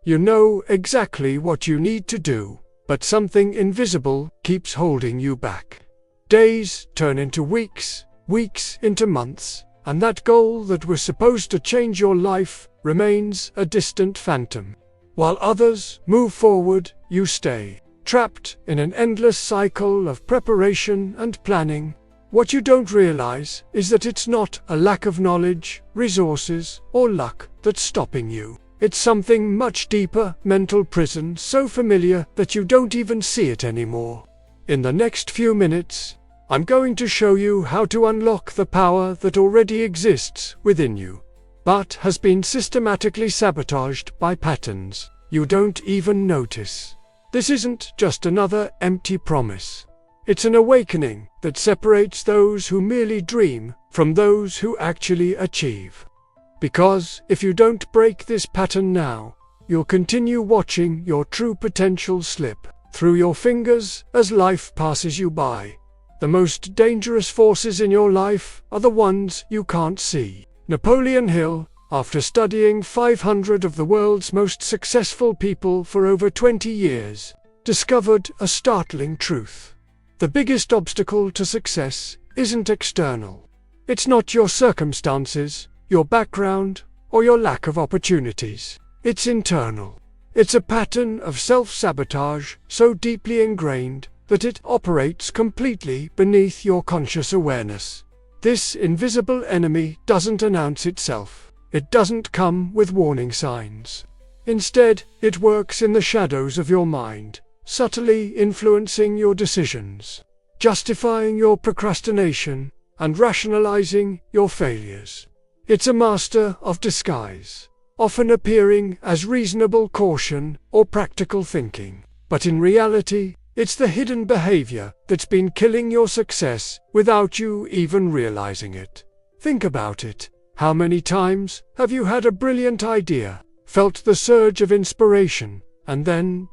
You know exactly what you need to do, but something invisible keeps holding you back. Days turn into weeks, weeks into months, and that goal that was supposed to change your life remains a distant phantom. While others move forward, you stay, trapped in an endless cycle of preparation and planning. What you don't realize is that it's not a lack of knowledge, resources, or luck that's stopping you. It's something much deeper, mental prison so familiar that you don't even see it anymore. In the next few minutes, I'm going to show you how to unlock the power that already exists within you, but has been systematically sabotaged by patterns you don't even notice. This isn't just another empty promise. It's an awakening that separates those who merely dream from those who actually achieve. Because if you don't break this pattern now, you'll continue watching your true potential slip through your fingers as life passes you by. The most dangerous forces in your life are the ones you can't see. Napoleon Hill, after studying 500 of the world's most successful people for over 20 years, discovered a startling truth. The biggest obstacle to success isn't external. It's not your circumstances, your background, or your lack of opportunities. It's internal. It's a pattern of self-sabotage so deeply ingrained that it operates completely beneath your conscious awareness. This invisible enemy doesn't announce itself. It doesn't come with warning signs. Instead, it works in the shadows of your mind, subtly influencing your decisions, justifying your procrastination, and rationalizing your failures. It's a master of disguise, often appearing as reasonable caution or practical thinking. But in reality, it's the hidden behavior that's been killing your success without you even realizing it. Think about it. How many times have you had a brilliant idea, felt the surge of inspiration, and then ...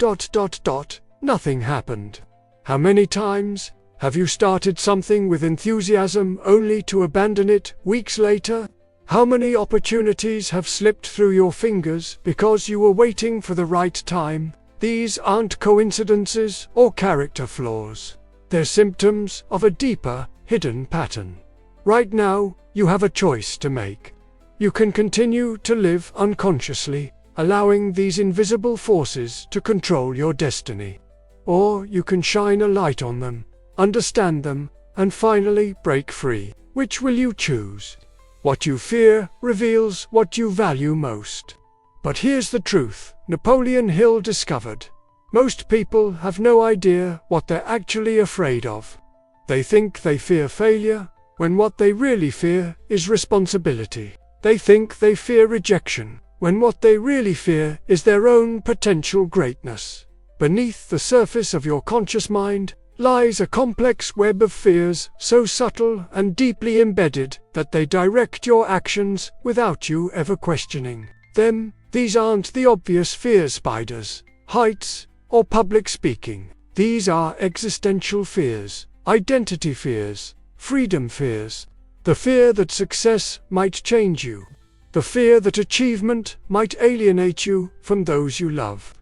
nothing happened? How many times have you started something with enthusiasm only to abandon it weeks later? How many opportunities have slipped through your fingers because you were waiting for the right time? These aren't coincidences or character flaws. They're symptoms of a deeper, hidden pattern. Right now, you have a choice to make. You can continue to live unconsciously, allowing these invisible forces to control your destiny. Or you can shine a light on them, understand them, and finally break free. Which will you choose? What you fear reveals what you value most. But here's the truth Napoleon Hill discovered. Most people have no idea what they're actually afraid of. They think they fear failure, when what they really fear is responsibility. They think they fear rejection, when what they really fear is their own potential greatness. Beneath the surface of your conscious mind lies a complex web of fears so subtle and deeply embedded that they direct your actions without you ever questioning them. These aren't the obvious fear spiders, heights, or public speaking. These are existential fears, identity fears, freedom fears. The fear that success might change you. The fear that achievement might alienate you from those you love.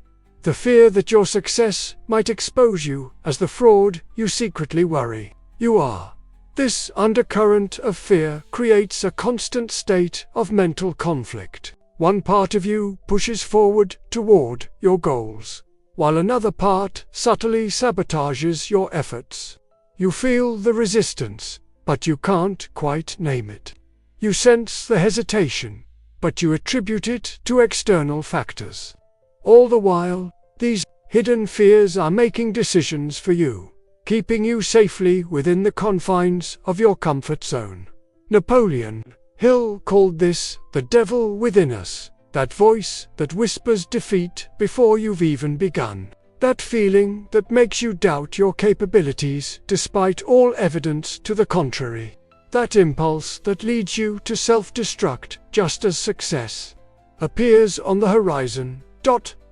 The fear that your success might expose you as the fraud you secretly worry you are. This undercurrent of fear creates a constant state of mental conflict. One part of you pushes forward toward your goals, while another part subtly sabotages your efforts. You feel the resistance, but you can't quite name it. You sense the hesitation, but you attribute it to external factors. All the while, these hidden fears are making decisions for you, keeping you safely within the confines of your comfort zone. Napoleon Hill called this the devil within us, that voice that whispers defeat before you've even begun. That feeling that makes you doubt your capabilities despite all evidence to the contrary. That impulse that leads you to self-destruct just as success appears on the horizon.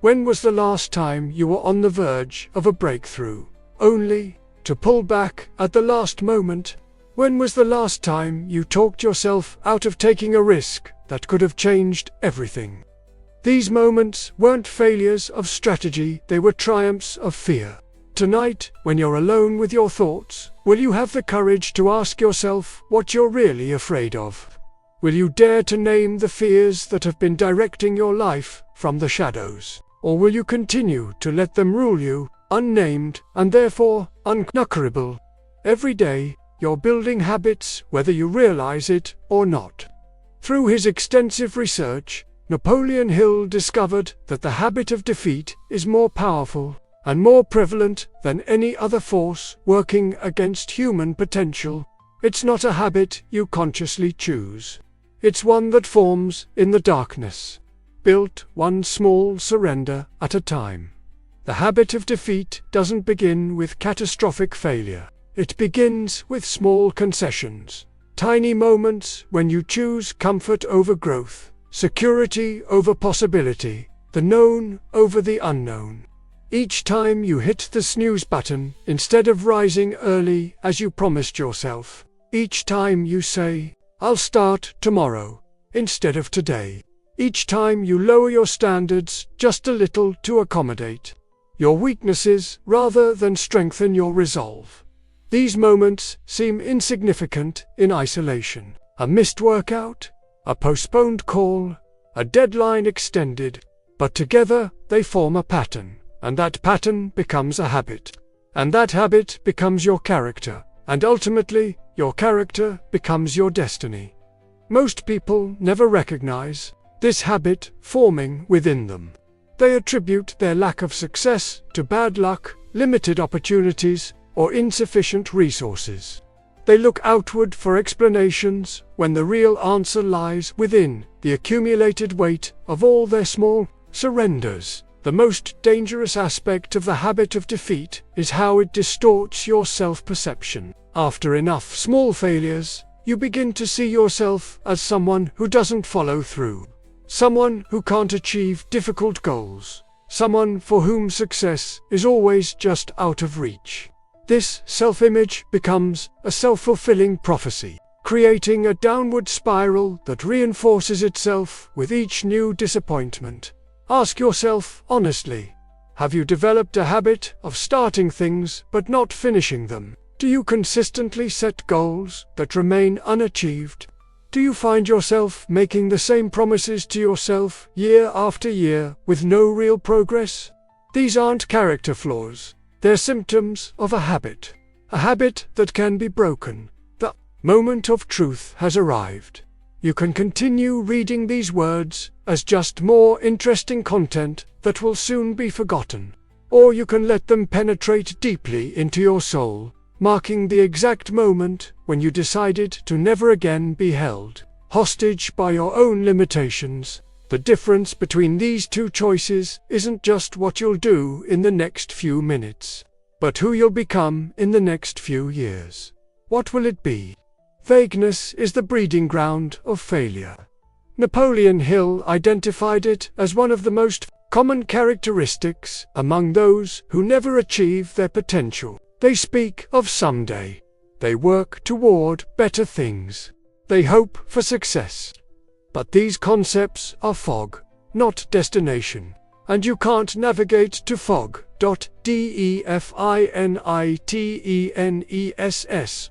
When was the last time you were on the verge of a breakthrough, only to pull back at the last moment? When was the last time you talked yourself out of taking a risk that could have changed everything? These moments weren't failures of strategy, they were triumphs of fear. Tonight, when you're alone with your thoughts, will you have the courage to ask yourself what you're really afraid of? Will you dare to name the fears that have been directing your life from the shadows? Or will you continue to let them rule you, unnamed and therefore unconquerable? Every day, you're building habits whether you realize it or not. Through his extensive research, Napoleon Hill discovered that the habit of defeat is more powerful and more prevalent than any other force working against human potential. It's not a habit you consciously choose. It's one that forms in the darkness, built one small surrender at a time. The habit of defeat doesn't begin with catastrophic failure. It begins with small concessions, tiny moments when you choose comfort over growth, security over possibility, the known over the unknown. Each time you hit the snooze button, instead of rising early as you promised yourself. Each time you say, "I'll start tomorrow," instead of today. Each time you lower your standards just a little to accommodate your weaknesses rather than strengthen your resolve. These moments seem insignificant in isolation. A missed workout, a postponed call, a deadline extended, but together they form a pattern. And that pattern becomes a habit. And that habit becomes your character. And ultimately, your character becomes your destiny. Most people never recognize this habit forming within them. They attribute their lack of success to bad luck, limited opportunities, or insufficient resources. They look outward for explanations when the real answer lies within the accumulated weight of all their small surrenders. The most dangerous aspect of the habit of defeat is how it distorts your self-perception. After enough small failures, you begin to see yourself as someone who doesn't follow through, someone who can't achieve difficult goals, someone for whom success is always just out of reach. This self-image becomes a self-fulfilling prophecy, creating a downward spiral that reinforces itself with each new disappointment. Ask yourself honestly, have you developed a habit of starting things but not finishing them? Do you consistently set goals that remain unachieved? Do you find yourself making the same promises to yourself year after year with no real progress? These aren't character flaws, they're symptoms of a habit that can be broken. The moment of truth has arrived. You can continue reading these words as just more interesting content that will soon be forgotten. Or you can let them penetrate deeply into your soul, marking the exact moment when you decided to never again be held hostage by your own limitations. The difference between these two choices isn't just what you'll do in the next few minutes, but who you'll become in the next few years. What will it be? Vagueness is the breeding ground of failure. Napoleon Hill identified it as one of the most common characteristics among those who never achieve their potential. They speak of someday. They work toward better things. They hope for success. But these concepts are fog, not destination. And you can't navigate to fog. Definiteness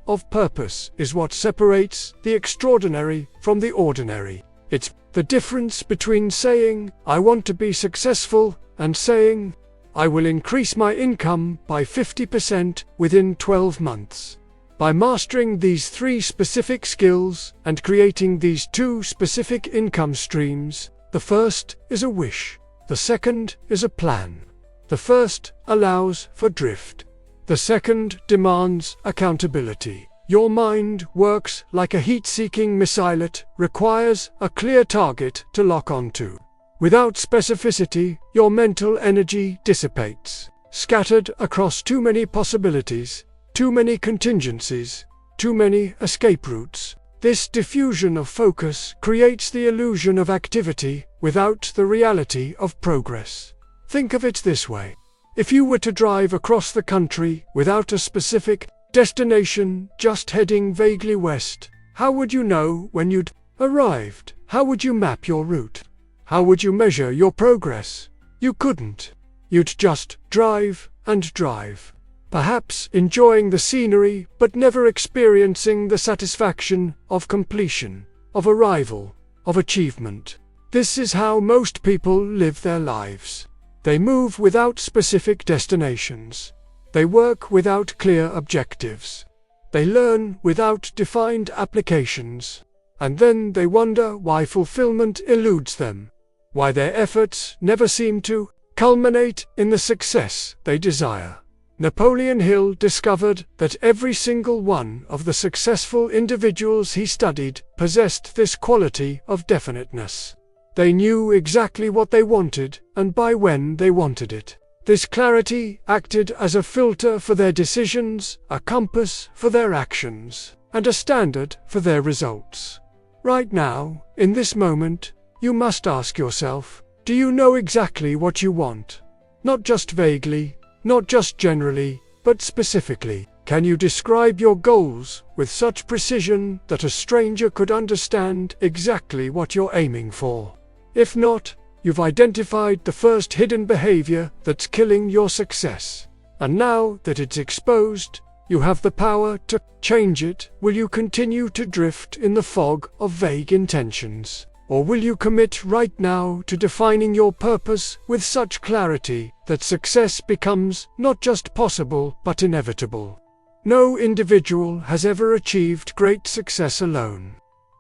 of purpose is what separates the extraordinary from the ordinary. It's the difference between saying, "I want to be successful," and saying, "I will increase my income by 50% within 12 months. By mastering these 3 specific skills and creating these 2 specific income streams, the first is a wish, the second is a plan. The first allows for drift. The second demands accountability. Your mind works like a heat-seeking missile. It requires a clear target to lock onto. Without specificity, your mental energy dissipates, scattered across too many possibilities, too many contingencies, too many escape routes. This diffusion of focus creates the illusion of activity without the reality of progress. Think of it this way. If you were to drive across the country without a specific destination, just heading vaguely west, how would you know when you'd arrived? How would you map your route? How would you measure your progress? You couldn't. You'd just drive and drive. Perhaps enjoying the scenery, but never experiencing the satisfaction of completion, of arrival, of achievement. This is how most people live their lives. They move without specific destinations. They work without clear objectives. They learn without defined applications. And then they wonder why fulfillment eludes them, why their efforts never seem to culminate in the success they desire. Napoleon Hill discovered that every single one of the successful individuals he studied possessed this quality of definiteness. They knew exactly what they wanted and by when they wanted it. This clarity acted as a filter for their decisions, a compass for their actions, and a standard for their results. Right now, in this moment, you must ask yourself, do you know exactly what you want? Not just vaguely, not just generally, but specifically. Can you describe your goals with such precision that a stranger could understand exactly what you're aiming for? If not, you've identified the first hidden behavior that's killing your success. And now that it's exposed, you have the power to change it. Will you continue to drift in the fog of vague intentions? Or will you commit right now to defining your purpose with such clarity that success becomes not just possible but inevitable? No individual has ever achieved great success alone.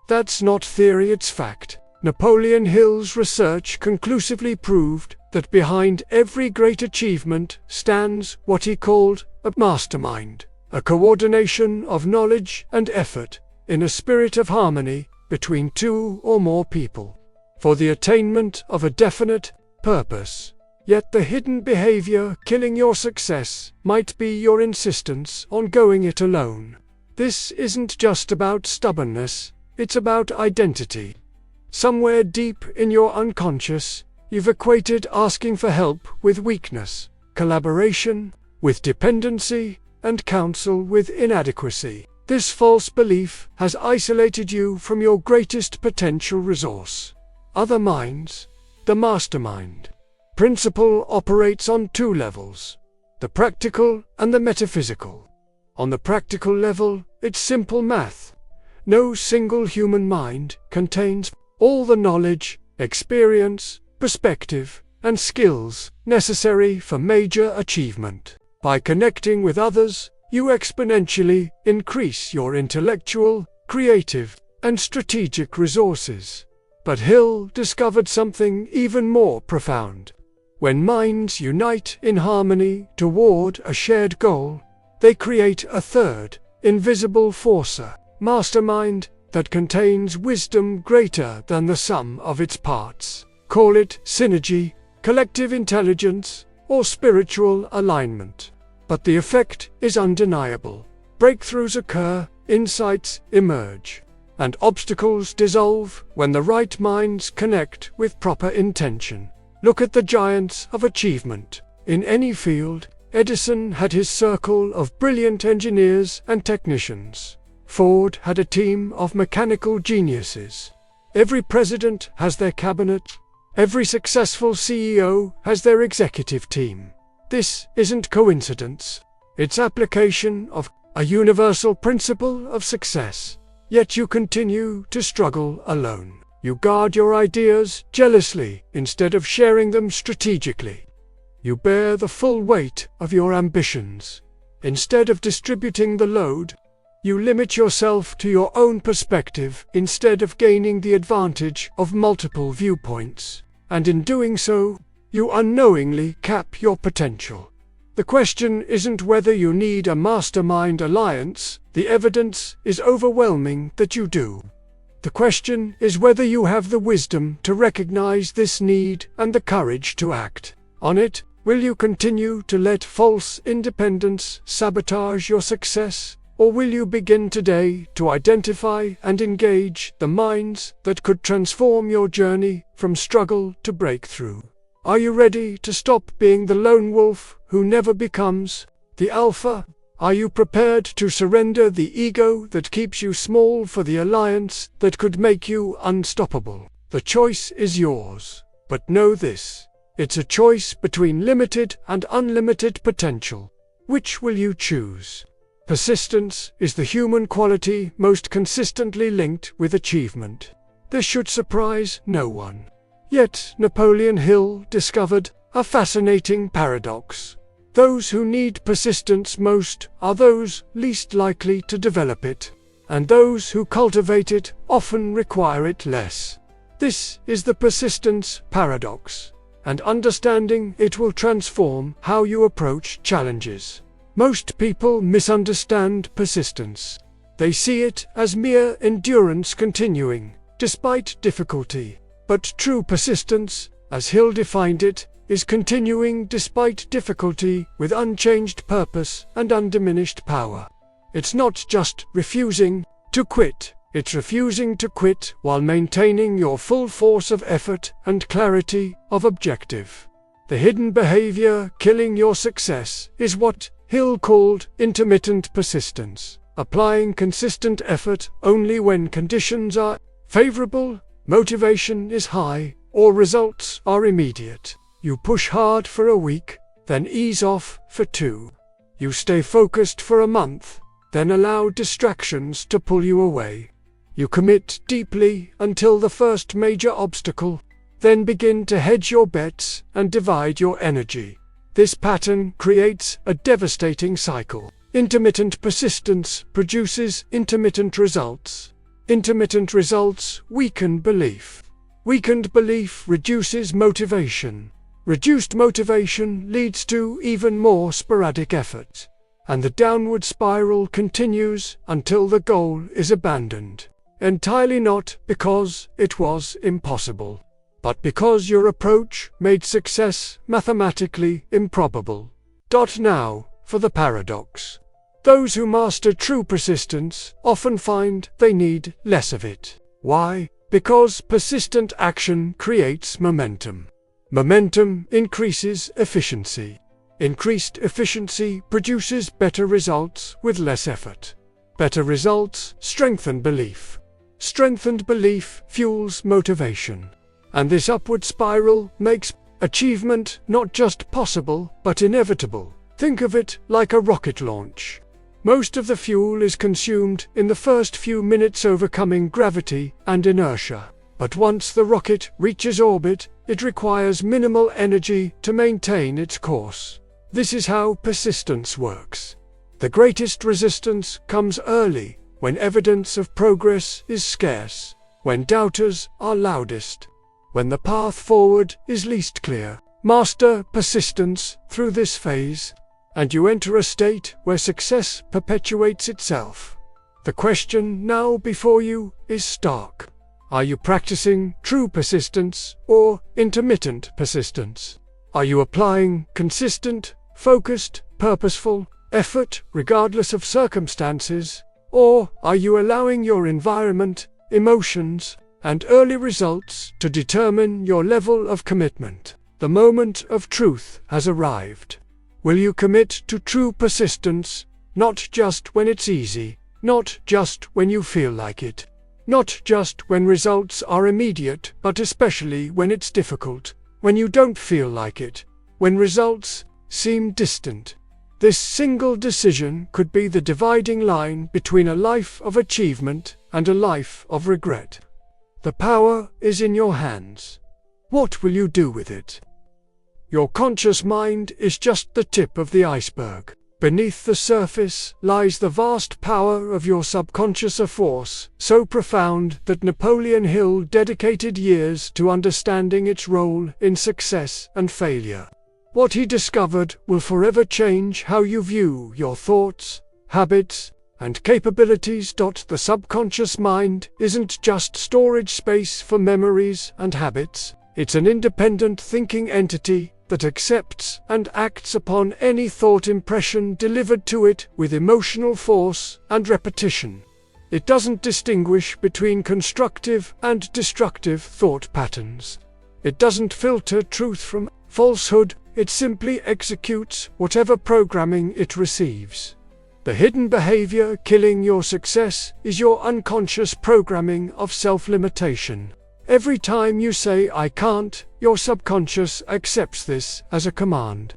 That's not theory, it's fact. Napoleon Hill's research conclusively proved that behind every great achievement stands what he called a mastermind, a coordination of knowledge and effort in a spirit of harmony between two or more people, for the attainment of a definite purpose. Yet the hidden behavior killing your success might be your insistence on going it alone. This isn't just about stubbornness, it's about identity. Somewhere deep in your unconscious, you've equated asking for help with weakness, collaboration with dependency, and counsel with inadequacy. This false belief has isolated you from your greatest potential resource. Other minds, the mastermind principle operates on two levels, the practical and the metaphysical. On the practical level, it's simple math. No single human mind contains all the knowledge, experience, perspective, and skills necessary for major achievement. By connecting with others, you exponentially increase your intellectual, creative, and strategic resources. But Hill discovered something even more profound. When minds unite in harmony toward a shared goal, they create a third, invisible force, a mastermind that contains wisdom greater than the sum of its parts. Call it synergy, collective intelligence, or spiritual alignment. But the effect is undeniable. Breakthroughs occur, insights emerge, and obstacles dissolve when the right minds connect with proper intention. Look at the giants of achievement. In any field, Edison had his circle of brilliant engineers and technicians. Ford had a team of mechanical geniuses. Every president has their cabinet. Every successful CEO has their executive team. This isn't coincidence. It's application of a universal principle of success. Yet you continue to struggle alone. You guard your ideas jealously instead of sharing them strategically. You bear the full weight of your ambitions. Instead of distributing the load, you limit yourself to your own perspective instead of gaining the advantage of multiple viewpoints. And in doing so, you unknowingly cap your potential. The question isn't whether you need a mastermind alliance. The evidence is overwhelming that you do. The question is whether you have the wisdom to recognize this need and the courage to act on it. Will you continue to let false independence sabotage your success? Or will you begin today to identify and engage the minds that could transform your journey from struggle to breakthrough? Are you ready to stop being the lone wolf who never becomes the alpha? Are you prepared to surrender the ego that keeps you small for the alliance that could make you unstoppable? The choice is yours. But know this: it's a choice between limited and unlimited potential. Which will you choose? Persistence is the human quality most consistently linked with achievement. This should surprise no one. Yet Napoleon Hill discovered a fascinating paradox. Those who need persistence most are those least likely to develop it, and those who cultivate it often require it less. This is the persistence paradox, and understanding it will transform how you approach challenges. Most people misunderstand persistence. They see it as mere endurance continuing, despite difficulty. But true persistence, as Hill defined it, is continuing despite difficulty with unchanged purpose and undiminished power. It's not just refusing to quit, it's refusing to quit while maintaining your full force of effort and clarity of objective. The hidden behavior killing your success is what Hill called intermittent persistence, applying consistent effort only when conditions are favorable, motivation is high, or results are immediate. You push hard for a week, then ease off for 2. You stay focused for a month, then allow distractions to pull you away. You commit deeply until the first major obstacle, then begin to hedge your bets and divide your energy. This pattern creates a devastating cycle. Intermittent persistence produces intermittent results. Intermittent results weaken belief. Weakened belief reduces motivation. Reduced motivation leads to even more sporadic effort. And the downward spiral continues until the goal is abandoned. Entirely not because it was impossible, but because your approach made success mathematically improbable. Now, for the paradox. Those who master true persistence often find they need less of it. Why? Because persistent action creates momentum. Momentum increases efficiency. Increased efficiency produces better results with less effort. Better results strengthen belief. Strengthened belief fuels motivation. And this upward spiral makes achievement not just possible, but inevitable. Think of it like a rocket launch. Most of the fuel is consumed in the first few minutes, overcoming gravity and inertia. But once the rocket reaches orbit, it requires minimal energy to maintain its course. This is how persistence works. The greatest resistance comes early, when evidence of progress is scarce, when doubters are loudest, when the path forward is least clear. Master persistence through this phase, and you enter a state where success perpetuates itself. The question now before you is stark. Are you practicing true persistence or intermittent persistence? Are you applying consistent, focused, purposeful effort regardless of circumstances? Or are you allowing your environment, emotions, and early results to determine your level of commitment? The moment of truth has arrived. Will you commit to true persistence, not just when it's easy, not just when you feel like it, not just when results are immediate, but especially when it's difficult, when you don't feel like it, when results seem distant? This single decision could be the dividing line between a life of achievement and a life of regret. The power is in your hands. What will you do with it? Your conscious mind is just the tip of the iceberg. Beneath the surface lies the vast power of your subconscious, a force so profound that Napoleon Hill dedicated years to understanding its role in success and failure. What he discovered will forever change how you view your thoughts, habits, and capabilities. The subconscious mind isn't just storage space for memories and habits. It's an independent thinking entity that accepts and acts upon any thought impression delivered to it with emotional force and repetition. It doesn't distinguish between constructive and destructive thought patterns. It doesn't filter truth from falsehood. It simply executes whatever programming it receives. The hidden behavior killing your success is your unconscious programming of self-limitation. Every time you say "I can't," your subconscious accepts this as a command.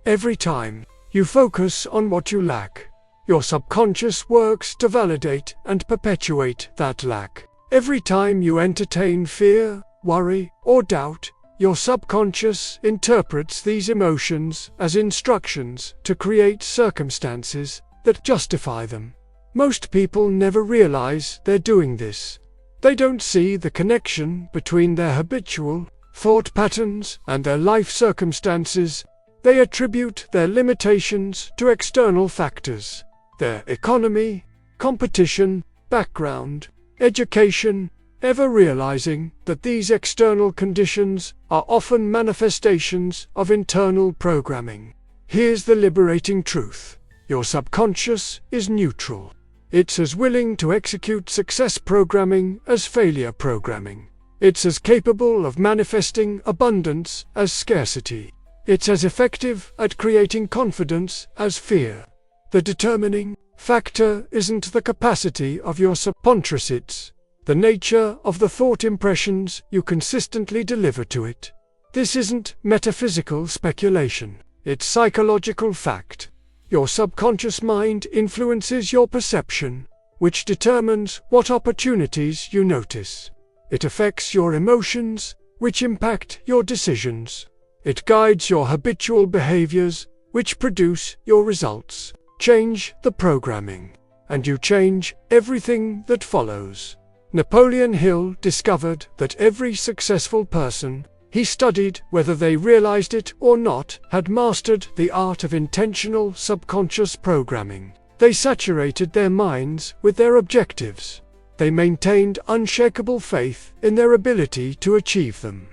Every time you focus on what you lack, your subconscious works to validate and perpetuate that lack. Every time you entertain fear, worry, or doubt, your subconscious interprets these emotions as instructions to create circumstances that justify them. Most people never realize they're doing this. They don't see the connection between their habitual thought patterns and their life circumstances. They attribute their limitations to external factors: their economy, competition, background, education, ever realizing that these external conditions are often manifestations of internal programming. Here's the liberating truth: your subconscious is neutral. It's as willing to execute success programming as failure programming. It's as capable of manifesting abundance as scarcity. It's as effective at creating confidence as fear. The determining factor isn't the capacity of your subconscious, it's the nature of the thought impressions you consistently deliver to it. This isn't metaphysical speculation, it's psychological fact. Your subconscious mind influences your perception, which determines what opportunities you notice. It affects your emotions, which impact your decisions. It guides your habitual behaviors, which produce your results. Change the programming, and you change everything that follows. Napoleon Hill discovered that every successful person he studied, whether they realized it or not, had mastered the art of intentional subconscious programming. They saturated their minds with their objectives. They maintained unshakable faith in their ability to achieve them.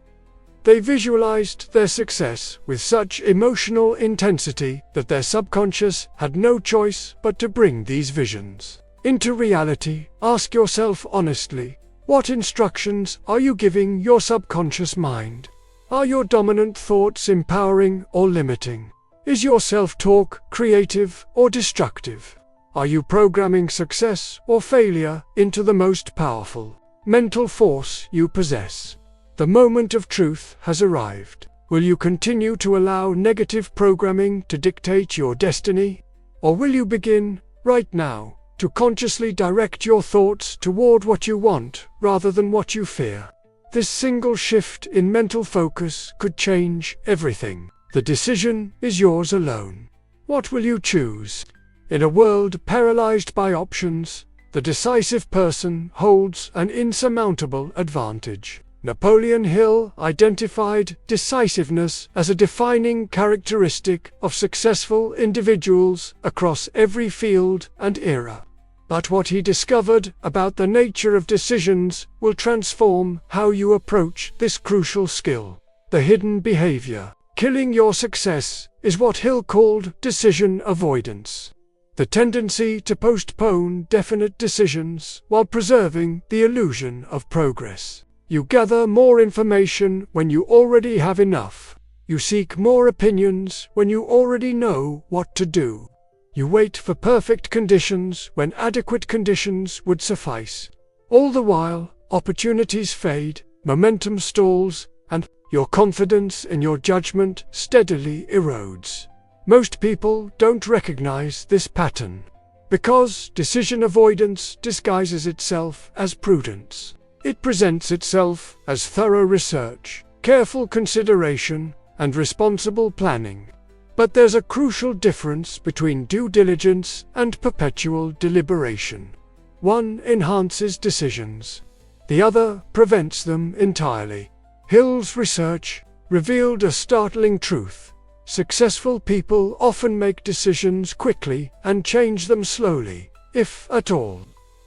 They visualized their success with such emotional intensity that their subconscious had no choice but to bring these visions into reality. Ask yourself honestly, what instructions are you giving your subconscious mind? Are your dominant thoughts empowering or limiting? Is your self-talk creative or destructive? Are you programming success or failure into the most powerful mental force you possess? The moment of truth has arrived. Will you continue to allow negative programming to dictate your destiny? Or will you begin, right now, to consciously direct your thoughts toward what you want rather than what you fear? This single shift in mental focus could change everything. The decision is yours alone. What will you choose? In a world paralyzed by options, the decisive person holds an insurmountable advantage. Napoleon Hill identified decisiveness as a defining characteristic of successful individuals across every field and era. But what he discovered about the nature of decisions will transform how you approach this crucial skill. The hidden behavior killing your success is what Hill called decision avoidance. The tendency to postpone definite decisions while preserving the illusion of progress. You gather more information when you already have enough. You seek more opinions when you already know what to do. You wait for perfect conditions when adequate conditions would suffice. All the while, opportunities fade, momentum stalls, and your confidence in your judgment steadily erodes. Most people don't recognize this pattern because decision avoidance disguises itself as prudence. It presents itself as thorough research, careful consideration, and responsible planning. But there's a crucial difference between due diligence and perpetual deliberation. One enhances decisions. The other prevents them entirely. Hill's research revealed a startling truth. Successful people often make decisions quickly and change them slowly, if at all.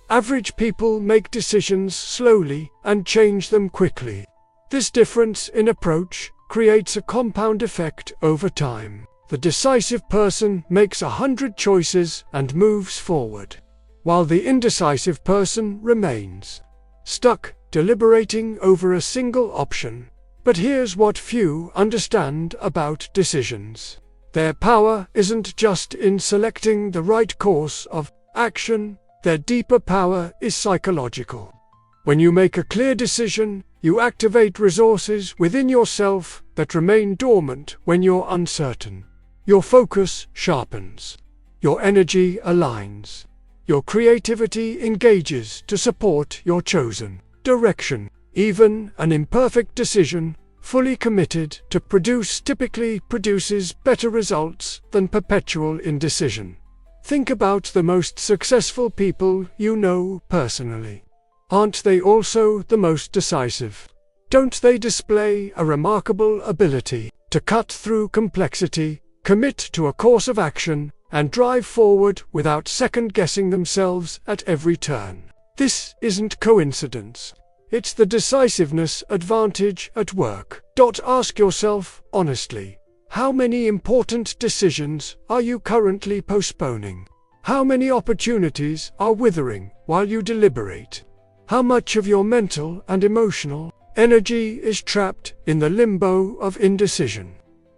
Average people make decisions slowly and change them quickly. This difference in approach creates a compound effect over time. The decisive person makes 100 choices and moves forward, while the indecisive person remains stuck, deliberating over a single option. But here's what few understand about decisions. Their power isn't just in selecting the right course of action. Their deeper power is psychological. When you make a clear decision, You activate resources within yourself that remain dormant when you're uncertain. Your focus sharpens. Your energy aligns. Your creativity engages to support your chosen direction. Even an imperfect decision, fully committed to produce, typically produces better results than perpetual indecision. Think about the most successful people you know personally. Aren't they also the most decisive? Don't they display a remarkable ability to cut through complexity, commit to a course of action, and drive forward without second-guessing themselves at every turn? This isn't coincidence. It's the decisiveness advantage at work. Ask yourself honestly, how many important decisions are you currently postponing? How many opportunities are withering while you deliberate? How much of your mental and emotional energy is trapped in the limbo of indecision?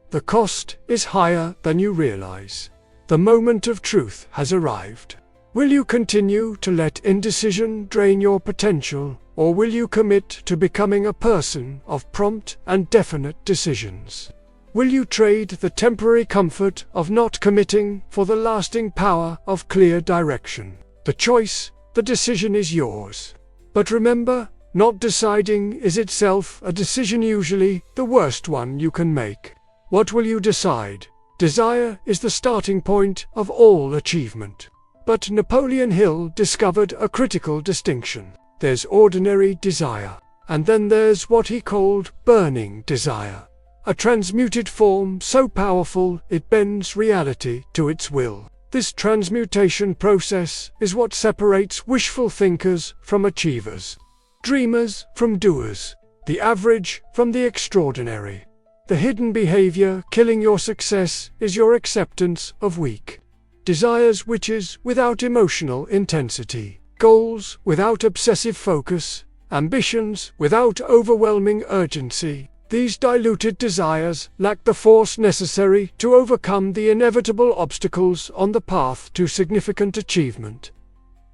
The cost is higher than you realize. The moment of truth has arrived. Will you continue to let indecision drain your potential, or will you commit to becoming a person of prompt and definite decisions? Will you trade the temporary comfort of not committing for the lasting power of clear direction? The choice, the decision is yours. But remember, not deciding is itself a decision, usually the worst one you can make. What will you decide? Desire is the starting point of all achievement. But Napoleon Hill discovered a critical distinction. There's ordinary desire, and then there's what he called burning desire. A transmuted form so powerful it bends reality to its will. This transmutation process is what separates wishful thinkers from achievers, dreamers from doers, the average from the extraordinary. The hidden behavior killing your success is your acceptance of weak desires, wishes without emotional intensity, goals without obsessive focus, ambitions without overwhelming urgency. These diluted desires lack the force necessary to overcome the inevitable obstacles on the path to significant achievement.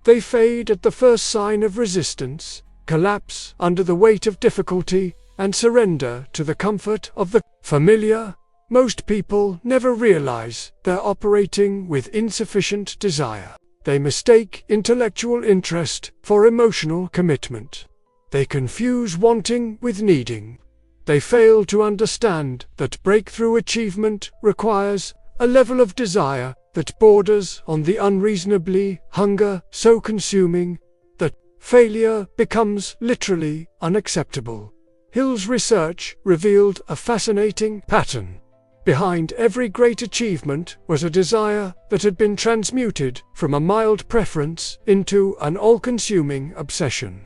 They fade at the first sign of resistance, collapse under the weight of difficulty, and surrender to the comfort of the familiar. Most people never realize they're operating with insufficient desire. They mistake intellectual interest for emotional commitment. They confuse wanting with needing. They fail to understand that breakthrough achievement requires a level of desire that borders on the unreasonably hunger so consuming that failure becomes literally unacceptable. Hill's research revealed a fascinating pattern. Behind every great achievement was a desire that had been transmuted from a mild preference into an all-consuming obsession.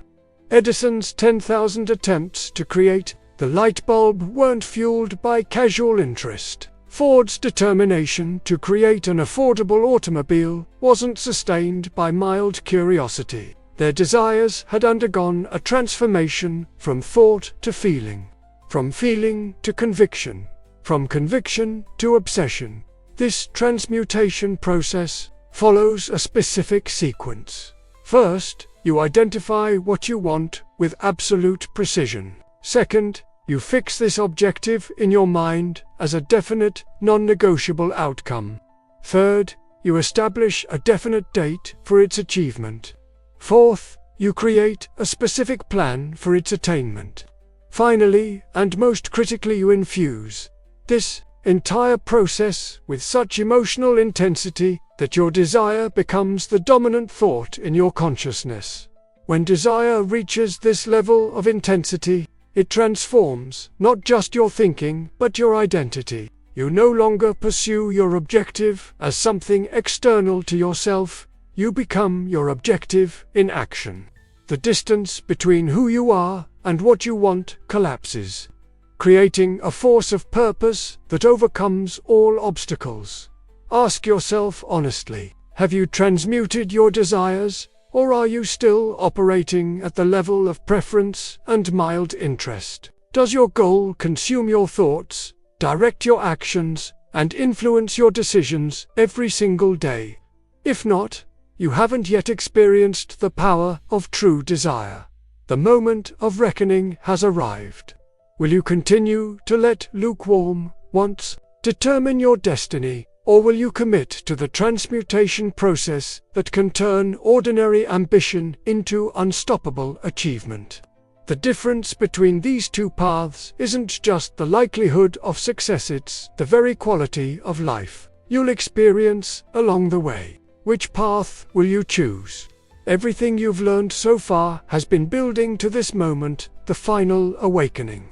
Edison's 10,000 attempts to create the light bulb weren't fueled by casual interest. Ford's determination to create an affordable automobile wasn't sustained by mild curiosity. Their desires had undergone a transformation from thought to feeling, from feeling to conviction, from conviction to obsession. This transmutation process follows a specific sequence. First, you identify what you want with absolute precision. Second, you fix this objective in your mind as a definite, non-negotiable outcome. Third, you establish a definite date for its achievement. Fourth, you create a specific plan for its attainment. Finally, and most critically, you infuse this entire process with such emotional intensity that your desire becomes the dominant thought in your consciousness. When desire reaches this level of intensity, it transforms not just your thinking, but your identity. You no longer pursue your objective as something external to yourself. You become your objective in action. The distance between who you are and what you want collapses, creating a force of purpose that overcomes all obstacles. Ask yourself honestly, have you transmuted your desires, or are you still operating at the level of preference and mild interest? Does your goal consume your thoughts, direct your actions, and influence your decisions every single day? If not, you haven't yet experienced the power of true desire. The moment of reckoning has arrived. Will you continue to let lukewarm wants determine your destiny, or will you commit to the transmutation process that can turn ordinary ambition into unstoppable achievement? The difference between these two paths isn't just the likelihood of success, it's the very quality of life you'll experience along the way. Which path will you choose? Everything you've learned so far has been building to this moment, the final awakening.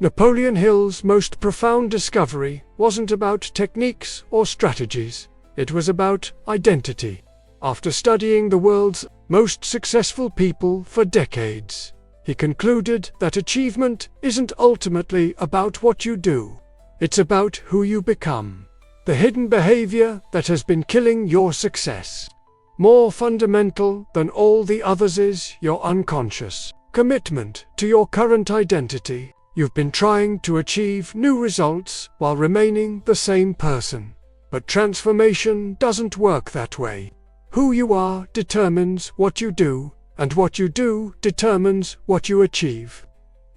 Napoleon Hill's most profound discovery wasn't about techniques or strategies. It was about identity. After studying the world's most successful people for decades, he concluded that achievement isn't ultimately about what you do. It's about who you become. The hidden behavior that has been killing your success. More fundamental than all the others is your unconscious commitment to your current identity. You've been trying to achieve new results while remaining the same person. But transformation doesn't work that way. Who you are determines what you do, and what you do determines what you achieve.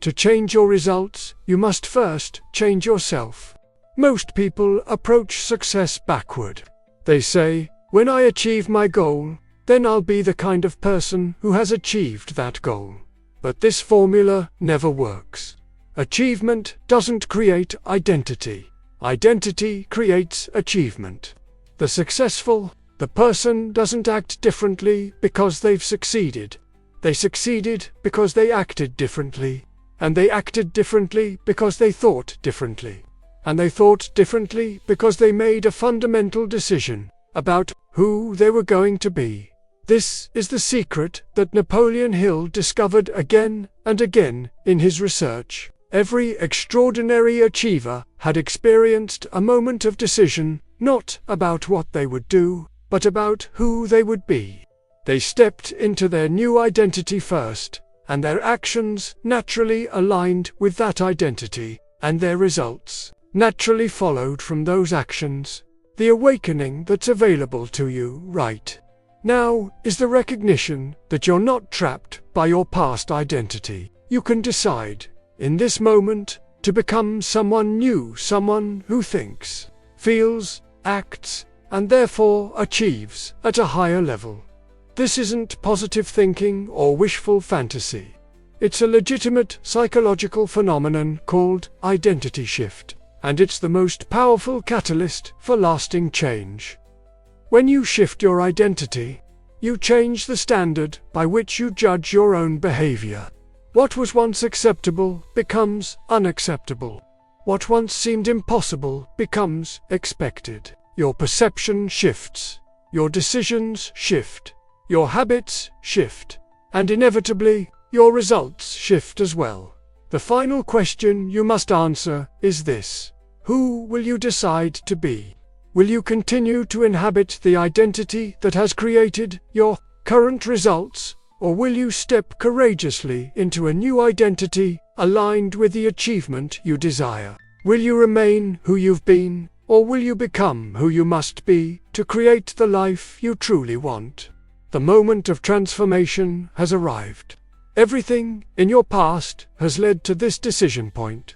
To change your results, you must first change yourself. Most people approach success backward. They say, when I achieve my goal, then I'll be the kind of person who has achieved that goal. But this formula never works. Achievement doesn't create identity. Identity creates achievement. The successful, the person doesn't act differently because they've succeeded. They succeeded because they acted differently. And they acted differently because they thought differently. And they thought differently because they made a fundamental decision about who they were going to be. This is the secret that Napoleon Hill discovered again and again in his research. Every extraordinary achiever had experienced a moment of decision, not about what they would do, but about who they would be. They stepped into their new identity first, and their actions naturally aligned with that identity, and their results naturally followed from those actions. The awakening that's available to you right now is the recognition that you're not trapped by your past identity. You can decide, in this moment, to become someone new, someone who thinks, feels, acts, and therefore achieves at a higher level. This isn't positive thinking or wishful fantasy. It's a legitimate psychological phenomenon called identity shift, and it's the most powerful catalyst for lasting change. When you shift your identity, you change the standard by which you judge your own behavior. What was once acceptable becomes unacceptable. What once seemed impossible becomes expected. Your perception shifts. Your decisions shift. Your habits shift. And inevitably, your results shift as well. The final question you must answer is this: who will you decide to be? Will you continue to inhabit the identity that has created your current results? Or will you step courageously into a new identity aligned with the achievement you desire? Will you remain who you've been, or will you become who you must be to create the life you truly want? The moment of transformation has arrived. Everything in your past has led to this decision point.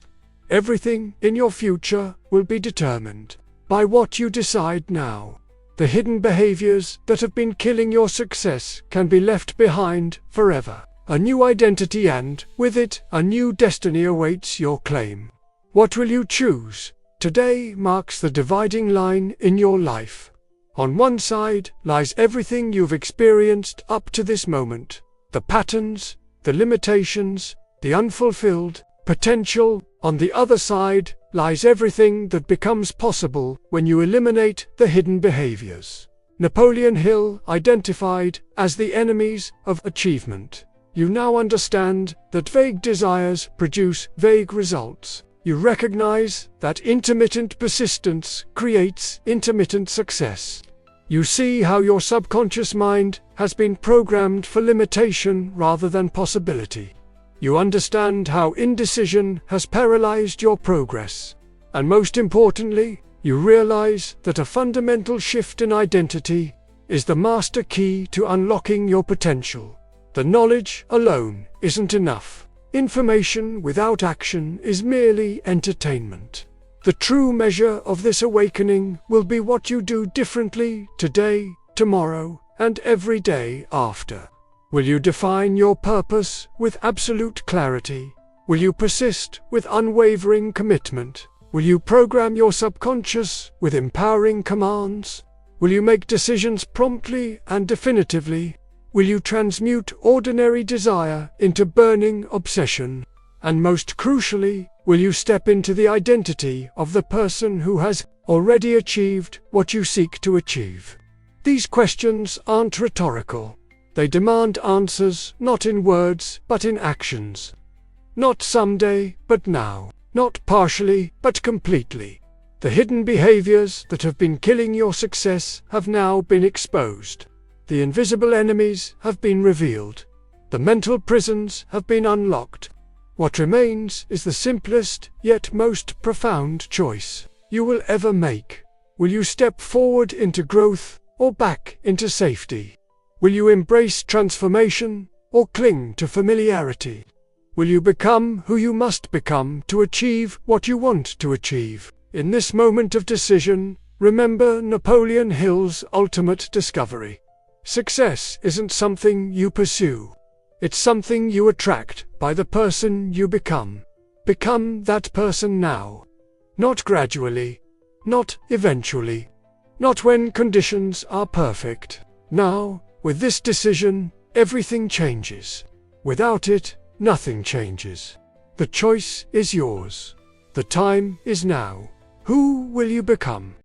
Everything in your future will be determined by what you decide now. The hidden behaviors that have been killing your success can be left behind forever. A new identity and, with it, a new destiny awaits your claim. What will you choose? Today marks the dividing line in your life. On one side lies everything you've experienced up to this moment. The patterns, the limitations, the unfulfilled potential. On the other side lies everything that becomes possible when you eliminate the hidden behaviors. Napoleon Hill identified as the enemies of achievement. You now understand that vague desires produce vague results. You recognize that intermittent persistence creates intermittent success. You see how your subconscious mind has been programmed for limitation rather than possibility. You understand how indecision has paralyzed your progress. And most importantly, you realize that a fundamental shift in identity is the master key to unlocking your potential. The knowledge alone isn't enough. Information without action is merely entertainment. The true measure of this awakening will be what you do differently today, tomorrow, and every day after. Will you define your purpose with absolute clarity? Will you persist with unwavering commitment? Will you program your subconscious with empowering commands? Will you make decisions promptly and definitively? Will you transmute ordinary desire into burning obsession? And most crucially, will you step into the identity of the person who has already achieved what you seek to achieve? These questions aren't rhetorical. They demand answers not in words but in actions. Not someday, but now. Not partially, but completely. The hidden behaviors that have been killing your success have now been exposed. The invisible enemies have been revealed. The mental prisons have been unlocked. What remains is the simplest, yet most profound choice you will ever make. Will you step forward into growth, or back into safety? Will you embrace transformation, or cling to familiarity? Will you become who you must become to achieve what you want to achieve? In this moment of decision, remember Napoleon Hill's ultimate discovery. Success isn't something you pursue. It's something you attract by the person you become. Become that person now. Not gradually. Not eventually. Not when conditions are perfect. Now, with this decision, everything changes. Without it, nothing changes. The choice is yours. The time is now. Who will you become?